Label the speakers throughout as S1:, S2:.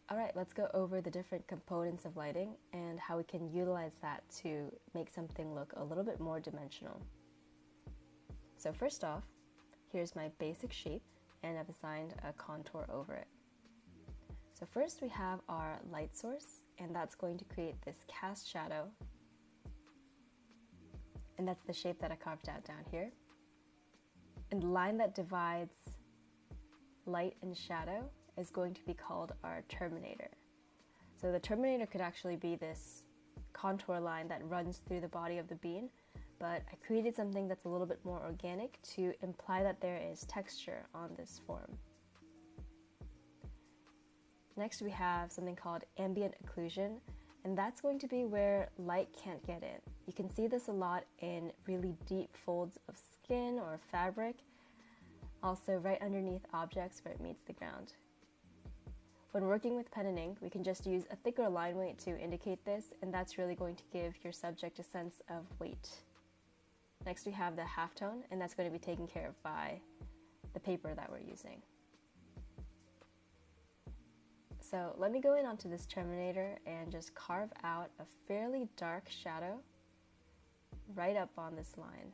S1: Alright, let's go over the different components of lighting and how we can utilize that to make something look a little bit more dimensional. So first off, here's my basic shape, and I've assigned a contour over it. So first we have our light source, and that's going to create this cast shadow, and that's the shape that I carved out down here. And the line that divides light and shadow is going to be called our terminator. So the terminator could actually be this contour line that runs through the body of the bean, but I created something that's a little bit more organic to imply that there is texture on this form. Next we have something called ambient occlusion, and that's going to be where light can't get in. You can see this a lot in really deep folds of skin or fabric, also right underneath objects where it meets the ground. When working with pen and ink, we can just use a thicker line weight to indicate this, and that's really going to give your subject a sense of weight. Next we have the halftone, and that's going to be taken care of by the paper that we're using. So let me go in onto this terminator and just carve out a fairly dark shadow right up on this line.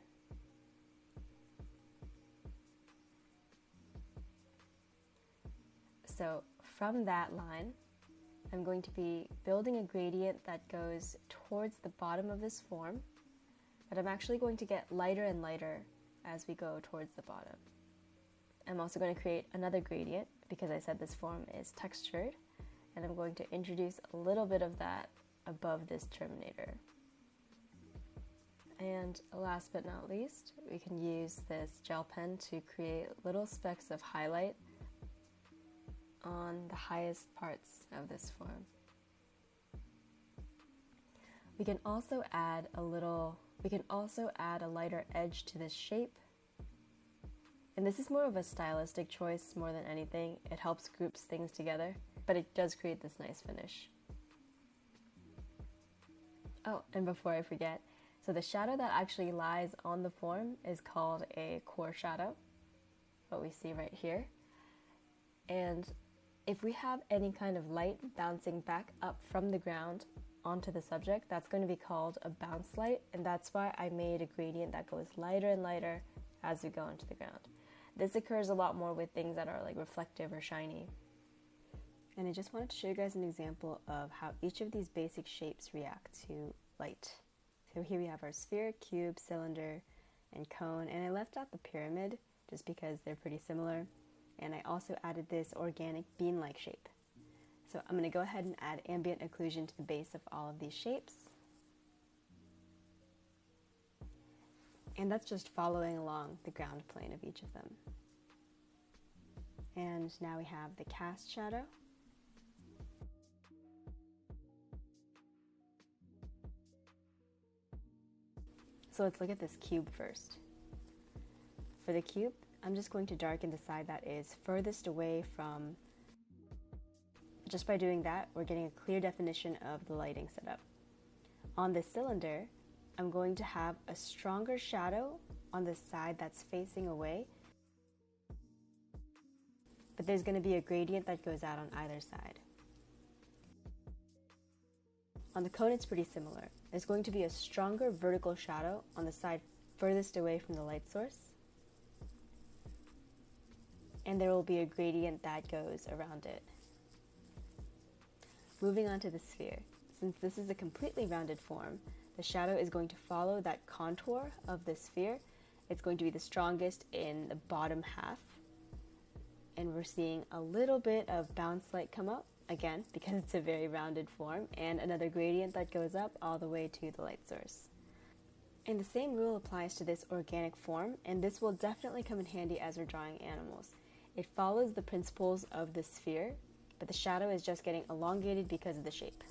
S1: So from that line, I'm going to be building a gradient that goes towards the bottom of this form, but I'm actually going to get lighter and lighter as we go towards the bottom. I'm also going to create another gradient because I said this form is textured, and I'm going to introduce a little bit of that above this terminator. And last but not least, we can use this gel pen to create little specks of highlight on the highest parts of this form. We can also add a lighter edge to this shape. And this is more of a stylistic choice more than anything. It helps groups things together, but it does create this nice finish. Oh, and before I forget, so the shadow that actually lies on the form is called a core shadow, what we see right here. And if we have any kind of light bouncing back up from the ground onto the subject, that's going to be called a bounce light, and that's why I made a gradient that goes lighter and lighter as we go into the ground. This occurs a lot more with things that are like reflective or shiny. And I just wanted to show you guys an example of how each of these basic shapes react to light. So here we have our sphere, cube, cylinder, and cone, and I left out the pyramid just because they're pretty similar. And I also added this organic bean-like shape. So I'm going to go ahead and add ambient occlusion to the base of all of these shapes. And that's just following along the ground plane of each of them. And now we have the cast shadow. So let's look at this cube first. For the cube, I'm just going to darken the side that is furthest away from. Just by doing that, we're getting a clear definition of the lighting setup. On this cylinder, I'm going to have a stronger shadow on the side that's facing away, but there's going to be a gradient that goes out on either side. On the cone, it's pretty similar. There's going to be a stronger vertical shadow on the side furthest away from the light source, and there will be a gradient that goes around it. Moving on to the sphere. Since this is a completely rounded form, the shadow is going to follow that contour of the sphere. It's going to be the strongest in the bottom half, and we're seeing a little bit of bounce light come up, again, because it's a very rounded form, and another gradient that goes up all the way to the light source. And the same rule applies to this organic form, and this will definitely come in handy as we're drawing animals. It follows the principles of the sphere, but the shadow is just getting elongated because of the shape.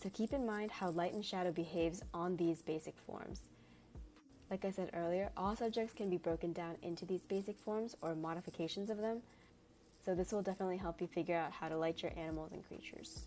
S1: So keep in mind how light and shadow behaves on these basic forms. Like I said earlier, all subjects can be broken down into these basic forms or modifications of them, so this will definitely help you figure out how to light your animals and creatures.